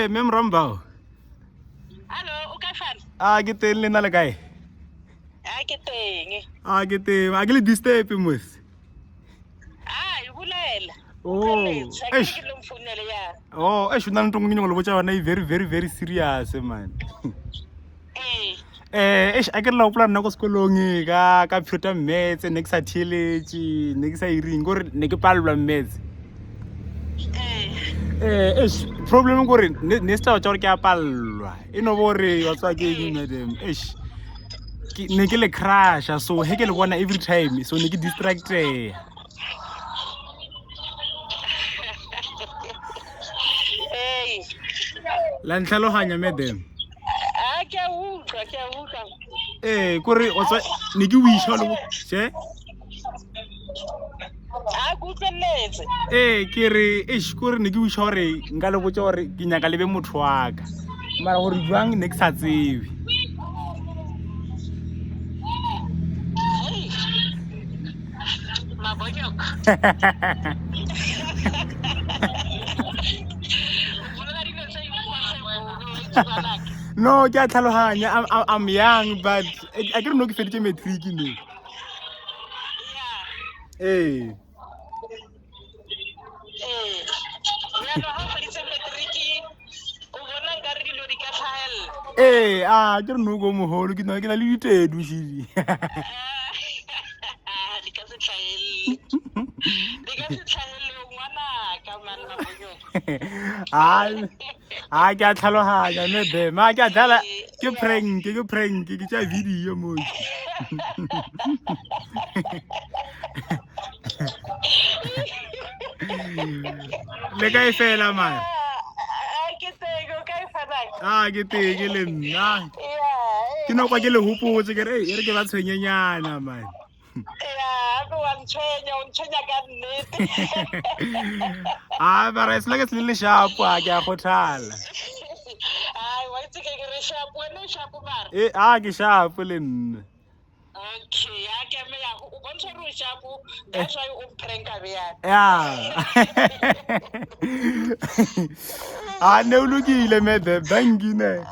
Mem Rambao. Hello, okay fan. Ke teng le na le kae? Ke teng. Ke teng. Ke le disturb mos. You bulela. Oh, eish. Ke lo mfonela ya. Oh, eish una ntong nyong lo botsa bana very serious man. Eish a ke la opla nna go sekolong ka phuta maths ne ke sa theletše ne ke sa iring gore ne ke palelwa maths. Eish problem gore ne sta tsa gore ke a palelwa no bore wa tswa ke eng madam. Eish ne ke le crash so he ke le bona every time so ne ke distracted. La ntlhalohanya madam. Ke a utlwa. Kore o tswa ne ke wisha lo she. Ke utlweletse. Ke re eish kore ne ke wisha gore nka le botsa gore ke nyaka lebe motho wa ka mara gore jwang ne ke sa tsebe. Mabonyoko. No, ke a tlhalohanya I'm young but I don't know ke feditše matric ne. Ke re no go moholo ke na le ditedu shidi. Ke a tlhalohanya madam ke a dlala ke prank ke tša video mo. Le kae fela man. Ke teng ke le nna ke no kwa ke le hopotse ke re e re ke ba tshwenyenyana man. Bara es like le sharp ke a khothala. Ke sharp le nna. Okay, o bontsha re o sharp, that's why o pranka bjana. Ne o lokile madam thank you ne.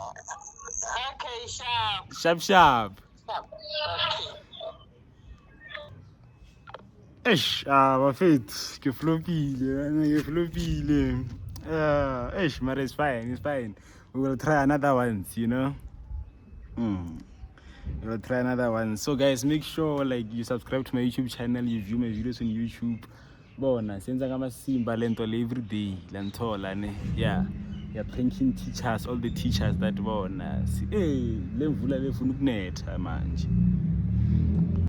Okay, Sharp. Eish bafethu ke flopile. Eish but it's fine. We will try another one, you know. We'll try another one. So guys, make sure like you subscribe to my YouTube channel, you view my videos on YouTube. Bona senza kama simba lento every day lantola ne. Yeah, thanking teachers, all the teachers that bona. Le mvula lefuna ukunetha manje.